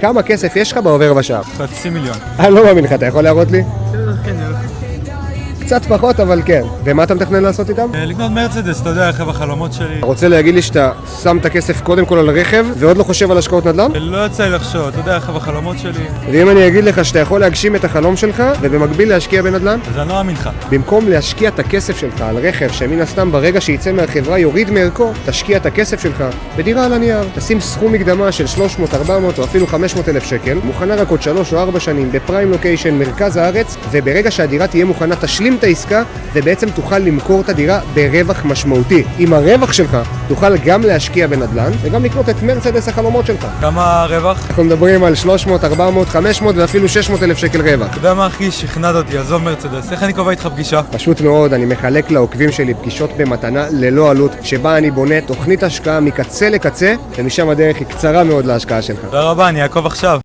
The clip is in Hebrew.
כמה כסף יש לך בעובר ושב? 500,000. אני לא מאמין לך, אתה יכול להראות לי? כן, קצת פחות, אבל כן. ומה אתה מתכנן לעשות איתם? לקנות מרצדס, אתה יודע, רכב החלומות שלי. אתה רוצה להגיד לי שאתה שם את הכסף קודם כל על רכב, ועוד לא חושב על השקעות נדל"ן? לא יצא לי לחשוב, אתה יודע, רכב החלומות שלי. ואם אני אגיד לך שאתה יכול להגשים את החלום שלך, ובמקביל להשקיע בנדל"ן? אז אני לא מאמין לך. במקום להשקיע את הכסף שלך על רכב שמן הסתם ברגע שיצא מהחברה יוריד מערכו, תשקיע את הכסף שלך בדירה על הנייר. תשים סכום מקדמה של 300, 400 או אפילו 500 אלף שקל, מוכנה רק עוד 3 או 4 שנים בפריים לוקיישן, מרכז הארץ, וברגע שהדירה תהיה מוכנה תשלים את העסקה ובעצם תוכל למכור את הדירה ברווח משמעותי. עם הרווח שלך תוכל גם להשקיע בנדל"ן וגם לקנות את מרצדס החלומות שלך. כמה רווח? אנחנו מדברים על 300, 400, 500 ואפילו 600 אלף שקל רווח. אתה יודע מה אחי, שכנעת אותי, עזוב מרצדס. איך אני קובע איתך פגישה? פשוט מאוד, אני מחלק לעוקבים שלי פגישות במתנה ללא עלות, שבה אני בונה תוכנית השקעה מקצה לקצה, ומשם הדרך היא קצרה מאוד להשקעה שלך. תודה רבה, אני אעקוב עכשיו.